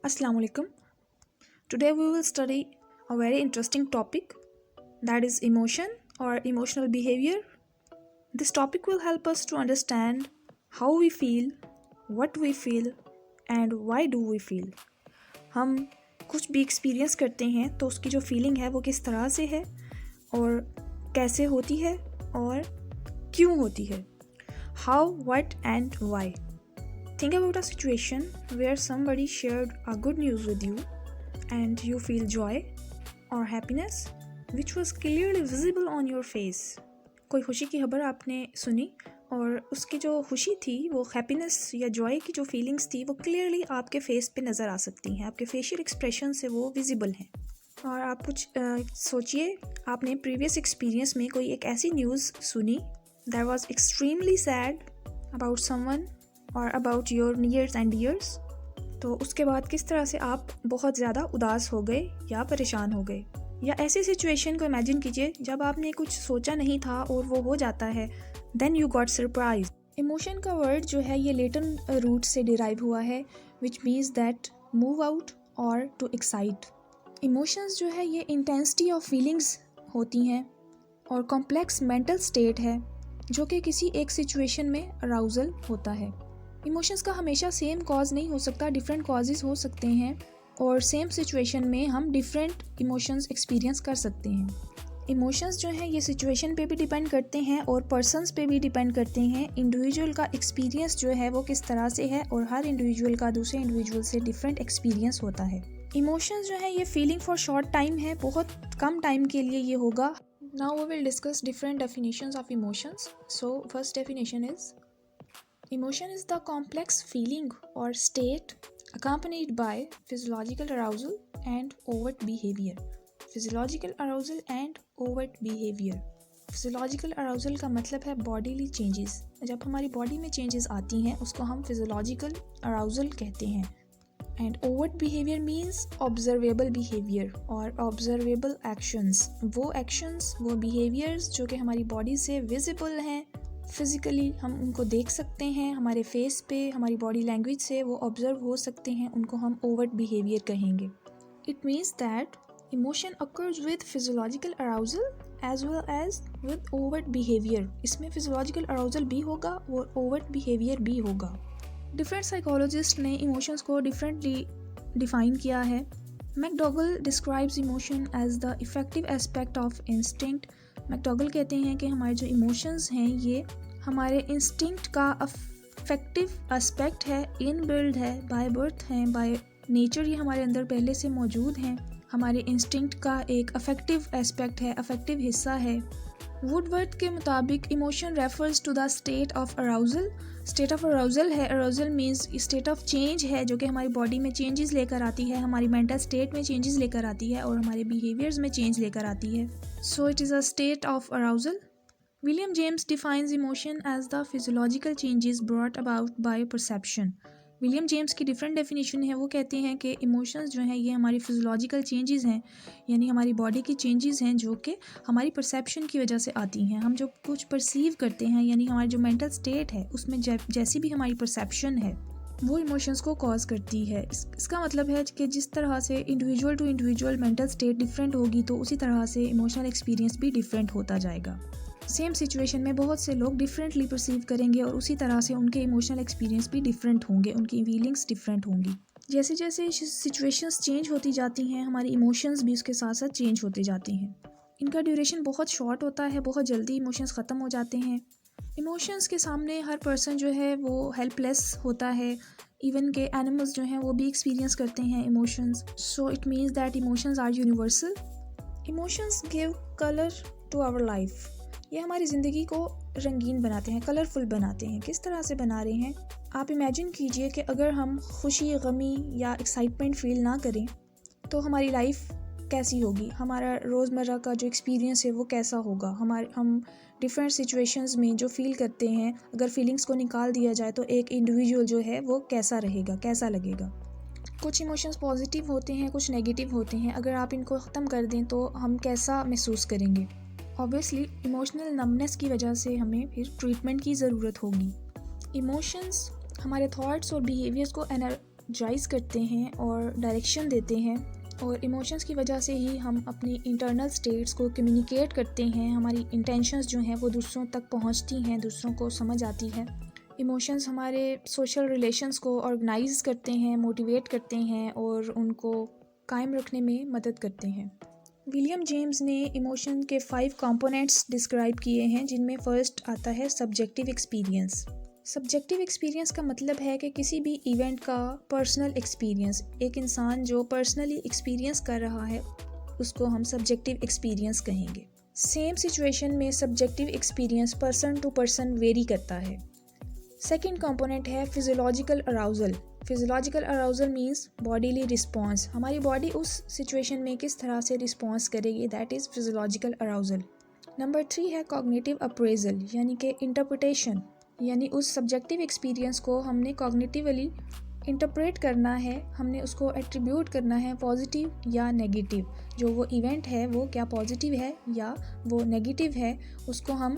Assalamu alaikum. Today we will study a very interesting topic, that is emotion or emotional behavior. This topic will help us to understand how we feel, what we feel and why do we feel. हम कुछ भी experience करते हैं तो उसकी जो feeling है वो किस तरह से है और कैसे होती है और क्यों होती है. How, what and why. Think about a situation where somebody shared a good news with you and you feel joy or happiness which was clearly visible on your face. कोई खुशी की खबर आपने सुनी और उसकी जो खुशी थी वो हैप्पीनेस या जॉय की जो फीलिंग्स थी वो क्लियरली आपके फेस पे नज़र आ सकती हैं, आपके फेशियल एक्सप्रेशन से वो विजिबल हैं. और आप कुछ सोचिए, आपने प्रीवियस एक्सपीरियंस में कोई एक ऐसी न्यूज़ सुनी that was extremely sad about someone और about your nears and dears. तो उसके बाद किस तरह से आप बहुत ज़्यादा उदास हो गए या परेशान हो गए. या ऐसी सिचुएशन को इमेजिन कीजिए जब आपने कुछ सोचा नहीं था और वो हो जाता है. Then you got surprise. Emotion का वर्ड जो है ये लेटिन रूट से डिराइव हुआ है which means that move out और टू एक्साइट. इमोशंस जो है ये इंटेंसिटी ऑफ फीलिंग्स होती हैं और कॉम्प्लेक्स मेंटल स्टेट है जो कि किसी एक सिचुएशन में अराउजल होता है. इमोशंस का हमेशा सेम कॉज नहीं हो सकता, डिफरेंट कॉजेज़ हो सकते हैं और सेम सिचुएशन में हम डिफरेंट इमोशंस एक्सपीरियंस कर सकते हैं. इमोशंस जो हैं ये सिचुएशन पे भी डिपेंड करते हैं और पर्सन्स पे भी डिपेंड करते हैं. इंडिविजुअल का एक्सपीरियंस जो है वो किस तरह से है और हर इंडिविजुअल का दूसरे इंडिविजुअल से डिफरेंट एक्सपीरियंस होता है. इमोशंस जो है ये फीलिंग फॉर शॉर्ट टाइम है, बहुत कम टाइम के लिए ये होगा. Now we will discuss different definitions of emotions. So first definition is emotion is the complex feeling or state accompanied by physiological arousal and overt behavior. Physiological arousal and overt behavior. Physiological arousal का मतलब है bodily changes. जब हमारी body में changes आती हैं उसको हम physiological arousal कहते हैं. And overt behavior means observable behavior और observable actions. वो actions, वो behaviors जो कि हमारी बॉडी से visible हैं, फिज़िकली हम उनको देख सकते हैं, हमारे फेस पे, हमारी बॉडी लैंग्वेज से वो ऑब्जर्व हो सकते हैं, उनको हम ओवर्ट बिहेवियर कहेंगे. It means that emotion occurs with physiological arousal as well as with overt behaviour. इसमें फिजियोलॉजिकल अराउजल भी होगा और ओवर्ट बिहेवियर भी होगा. डिफरेंट साइकोलॉजिस्ट ने इमोशंस को डिफरेंटली डिफाइन किया है. McDougall describes emotion as the affective aspect of instinct. McDougall कहते हैं कि हमारे जो इमोशंस हैं ये हमारे इंस्टिंक्ट का अफेक्टिव एस्पेक्ट है, इनबिल्ड है, बाय बर्थ हैं, बाय नेचर ये हमारे अंदर पहले से मौजूद हैं. हमारे इंस्टिंक्ट का एक अफेक्टिव एस्पेक्ट है, अफेक्टिव हिस्सा है. वुडवर्थ के मुताबिक emotion refers to the state of arousal. State of arousal है, arousal means state of change है जो कि हमारी बॉडी में चेंजेस लेकर आती है, हमारी मेंटल स्टेट में चेंजेस लेकर आती है और हमारे बिहेवियर्स में चेंज लेकर आती है. So it is a state of arousal. William James defines emotion as the physiological changes brought about by perception. William James की डिफरेंट डेफिनेशन है. वो कहते हैं कि इमोशंस जो हैं ये हमारी फिजियोलॉजिकल चेंजेस हैं, यानी हमारी बॉडी की चेंजेस हैं जो कि हमारी परसेप्शन की वजह से आती हैं. हम जो कुछ परसीव करते हैं यानी हमारी जो मेंटल स्टेट है उसमें जैसी भी हमारी परसेप्शन है वो इमोशंस को कॉज करती है. इसका मतलब है कि जिस तरह से individual to individual mental state different होगी तो उसी तरह से इमोशनल एक्सपीरियंस भी डिफरेंट होता जाएगा. सेम सिचुएशन में बहुत से लोग डिफरेंटली परसीव करेंगे और उसी तरह से उनके इमोशनल एक्सपीरियंस भी डिफरेंट होंगे, उनकी फीलिंग्स डिफरेंट होंगी. जैसे जैसे सिचुएशंस चेंज होती जाती हैं हमारी इमोशंस भी उसके साथ साथ चेंज होते जाती हैं. इनका ड्यूरेशन बहुत शॉर्ट होता है, बहुत जल्दी इमोशंस ख़त्म हो जाते हैं. इमोशंस के सामने हर पर्सन जो है वो हेल्पलेस होता है. इवन के एनिमल्स जो हैं वो भी एक्सपीरियंस करते हैं emotions. So it means that emotions are universal. Emotions give colour to our life. ये हमारी ज़िंदगी को रंगीन बनाते हैं, कलरफुल बनाते हैं. किस तरह से बना रहे हैं आप इमेजिन कीजिए कि अगर हम खुशी, गमी या एक्साइटमेंट फील ना करें तो हमारी लाइफ कैसी होगी, हमारा रोज़मर्रा का जो एक्सपीरियंस है वो कैसा होगा. हम डिफरेंट सिचुएशंस में जो फील करते हैं अगर फीलिंग्स को निकाल दिया जाए तो एक इंडिविजुअल जो है वो कैसा रहेगा, कैसा लगेगा. कुछ इमोशंस पॉजिटिव होते हैं, कुछ नेगेटिव होते हैं. अगर आप इनको ख़त्म कर दें तो हम कैसा महसूस करेंगे. ऑब्वियसली इमोशनल नमनेस की वजह से हमें फिर ट्रीटमेंट की ज़रूरत होगी. इमोशंस हमारे थॉट्स और बिहेवियर्स को एनर्जाइज करते हैं और डायरेक्शन देते हैं, और इमोशंस की वजह से ही हम अपनी इंटरनल स्टेट्स को कम्युनिकेट करते हैं। हमारी इंटेंशंस जो हैं वो दूसरों तक पहुंचती हैं, दूसरों को समझ आती है। इमोशंस हमारे सोशल रिलेशंस को ऑर्गेनाइज करते हैं, मोटिवेट करते हैं और उनको कायम रखने में मदद करते हैं। विलियम जेम्स ने इमोशन के 5 कंपोनेंट्स डिस्क्राइब किए हैं, जिनमें फर्स्ट आता है सब्जेक्टिव एक्सपीरियंस। सब्जेक्टिव एक्सपीरियंस का मतलब है कि किसी भी इवेंट का पर्सनल एक्सपीरियंस, एक इंसान जो पर्सनली एक्सपीरियंस कर रहा है उसको हम सब्जेक्टिव एक्सपीरियंस कहेंगे। सेम सिचुएशन में subjective experience person to person vary करता है। सेकेंड कंपोनेंट है physiological arousal. Physiological arousal means bodily response, हमारी बॉडी उस सिचुएशन में किस तरह से रिस्पॉन्स करेगी, that is physiological arousal. Number 3 है कॉग्निटिव अप्रेजल, यानी कि इंटरप्रिटेशन, यानी उस सब्जेक्टिव एक्सपीरियंस को हमने कॉग्निटिवली इंटरप्रेट करना है, हमने उसको एट्रीब्यूट करना है पॉजिटिव या नेगेटिव। जो वो इवेंट है वो क्या पॉजिटिव है या वो नेगेटिव है, उसको हम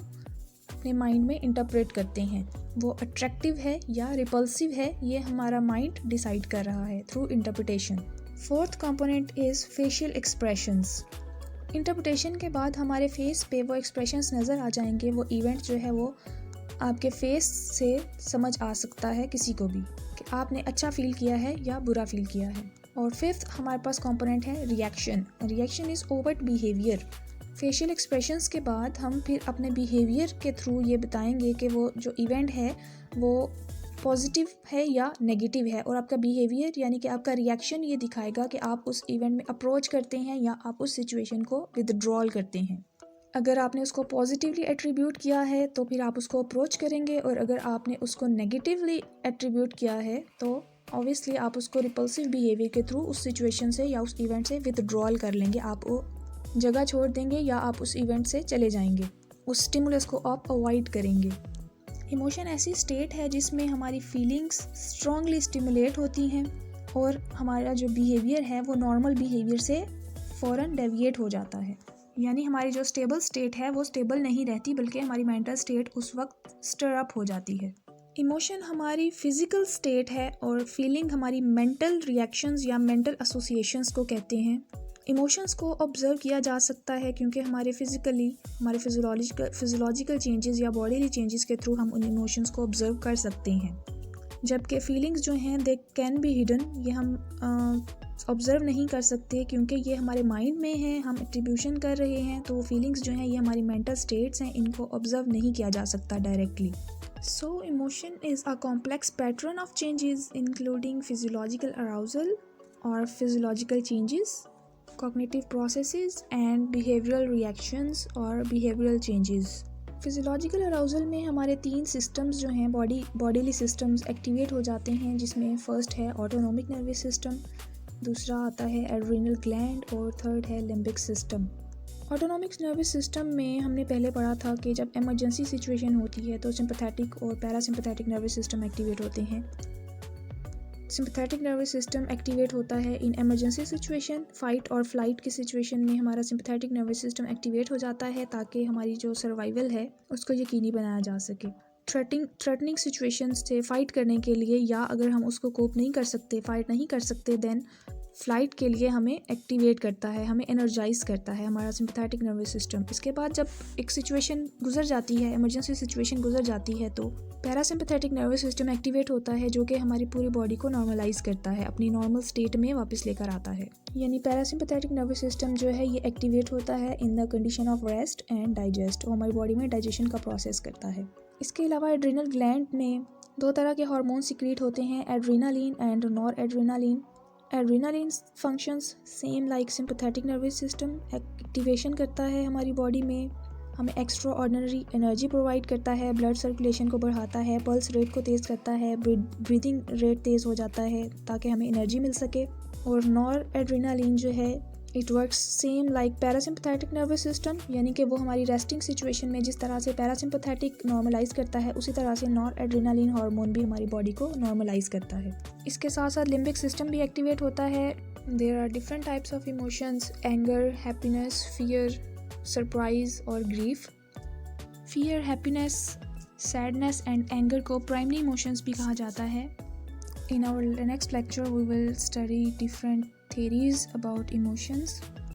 अपने माइंड में इंटरप्रेट करते हैं। वो अट्रैक्टिव है या रिपल्सिव है, ये हमारा माइंड डिसाइड कर रहा है through interpretation. Fourth component is facial expressions. Interpretation के बाद हमारे फेस पे वो एक्सप्रेशंस नज़र आ जाएंगे। वो इवेंट जो है वो आपके फेस से समझ आ सकता है किसी को भी कि आपने अच्छा फील किया है या बुरा फील किया है। और फिफ्थ हमारे पास कंपोनेंट है reaction. Reaction is overt behaviour. Facial expressions के बाद हम फिर अपने बिहेवियर के थ्रू ये बताएंगे कि वो जो इवेंट है वो पॉजिटिव है या नेगेटिव है, और आपका बिहेवियर यानी कि आपका रिएक्शन ये दिखाएगा कि आप उस इवेंट में अप्रोच करते हैं या आप उस सिचुएशन को विदड्रॉल करते हैं। अगर आपने उसको पॉजिटिवली एट्रीब्यूट किया है तो फिर आप उसको अप्रोच करेंगे, और अगर आपने उसको नेगेटिवली एट्रीब्यूट किया है तो ऑब्वियसली आप उसको रिपल्सिव बिहेवियर के थ्रू उस सिचुएशन से या उस इवेंट से विदड्रॉल कर लेंगे, आप वो जगह छोड़ देंगे या आप उस इवेंट से चले जाएंगे, उस स्टिमुलस को आप अवॉइड करेंगे। इमोशन ऐसी स्टेट है जिसमें हमारी फीलिंग्स स्ट्रांगली स्टिमुलेट होती हैं और हमारा जो बिहेवियर है वो नॉर्मल बिहेवियर से फ़ौरन डेविएट हो जाता है। यानी हमारी जो स्टेबल स्टेट है वो स्टेबल नहीं रहती, बल्कि हमारी मेंटल स्टेट उस वक्त स्टर अप हो जाती है। इमोशन हमारी फिज़िकल स्टेट है और फीलिंग हमारी मेंटल रिएक्शंस या मेंटल एसोसिएशंस को कहते हैं। इमोशंस को ऑब्ज़र्व किया जा सकता है क्योंकि हमारे फिजियोलॉजिकल चेंजेस या बॉडीली चेंजेस के थ्रू हम उन इमोशंस को ऑब्ज़र्व कर सकते हैं। जबकि फीलिंग्स जो हैं दे कैन बी हिडन, ये हम ऑब्ज़र्व नहीं कर सकते क्योंकि ये हमारे माइंड में है, हम एट्रीब्यूशन कर रहे हैं, तो फीलिंग्स जो हैं ये हमारी मेंटल स्टेट्स हैं, इनको ऑब्ज़र्व नहीं किया जा सकता directly. So emotion is a complex pattern of changes including physiological arousal और physiological changes, cognitive processes and behavioral reactions और behavioral changes। फिजियोलॉजिकल अराउजल में हमारे 3 सिस्टम्स जो हैं बॉडीली सिस्टम्स एक्टिवेट हो जाते हैं, जिसमें फर्स्ट है ऑटोनोमिक नर्वस सिस्टम, दूसरा आता है एड्रिनल ग्लैंड और थर्ड है limbic system. Autonomic nervous system में हमने पहले पढ़ा था कि जब इमरजेंसी सिचुएशन होती है तो सिंपैथेटिक और पैरासिम्पैथेटिक नर्वस सिस्टम एक्टिवेट होते हैं। सिंपैथेटिक नर्वस सिस्टम एक्टिवेट होता है इन इमरजेंसी सिचुएशन, फाइट और फ्लाइट की सिचुएशन में हमारा सिंपैथेटिक नर्वस सिस्टम एक्टिवेट हो जाता है ताकि हमारी जो सर्वाइवल है उसको यकीनी बनाया जा सके। थ्रेटनिंग सिचुएशन से फाइट करने के लिए या अगर हम उसको कोप नहीं कर सकते, फाइट नहीं कर सकते, देन फ्लाइट के लिए हमें एक्टिवेट करता है, हमें एनर्जाइज करता है हमारा सिंपैथेटिक नर्वस सिस्टम। इसके बाद जब एक सिचुएशन गुजर जाती है, इमरजेंसी सिचुएशन गुजर जाती है, तो पैरासिम्पैथेटिक नर्वस सिस्टम एक्टिवेट होता है जो कि हमारी पूरी बॉडी को नॉर्मलाइज करता है, अपनी नॉर्मल स्टेट में वापस लेकर आता है। यानी पैरासिम्पैथेटिक नर्वस सिस्टम जो है ये एक्टिवेट होता है in the condition of rest and digest, और हमारी बॉडी में डाइजेशन का प्रोसेस करता है। इसके अलावा एड्रिनल ग्लैंड में 2 तरह के हार्मोन सिक्रीट होते हैं, adrenaline and nor adrenaline. Adrenaline functions same like sympathetic nervous system, activation करता है हमारी बॉडी में, हमें एक्स्ट्रा ऑर्डिनरी एनर्जी प्रोवाइड करता है, ब्लड सर्कुलेशन को बढ़ाता है, पल्स रेट को तेज़ करता है, ब्रीदिंग रेट तेज़ हो जाता है ताकि हमें एनर्जी मिल सके। और नॉर एड्रेनालिन जो है it works same like parasympathetic nervous system, यानी कि वो हमारी रेस्टिंग सिचुएशन में जिस तरह से पैरासिम्पैथेटिक नॉर्मलाइज करता है उसी तरह से नॉर एड्रेनालिन हार्मोन भी हमारी बॉडी को नॉर्मलाइज करता है। इसके साथ साथ लिम्बिक सिस्टम भी एक्टिवेट होता है। There are different types of emotions, anger, happiness, fear, surprise और grief. Fear, happiness, sadness and anger को प्राइमरी इमोशंस भी कहा जाता है। In our next lecture, we will study different theories about emotions.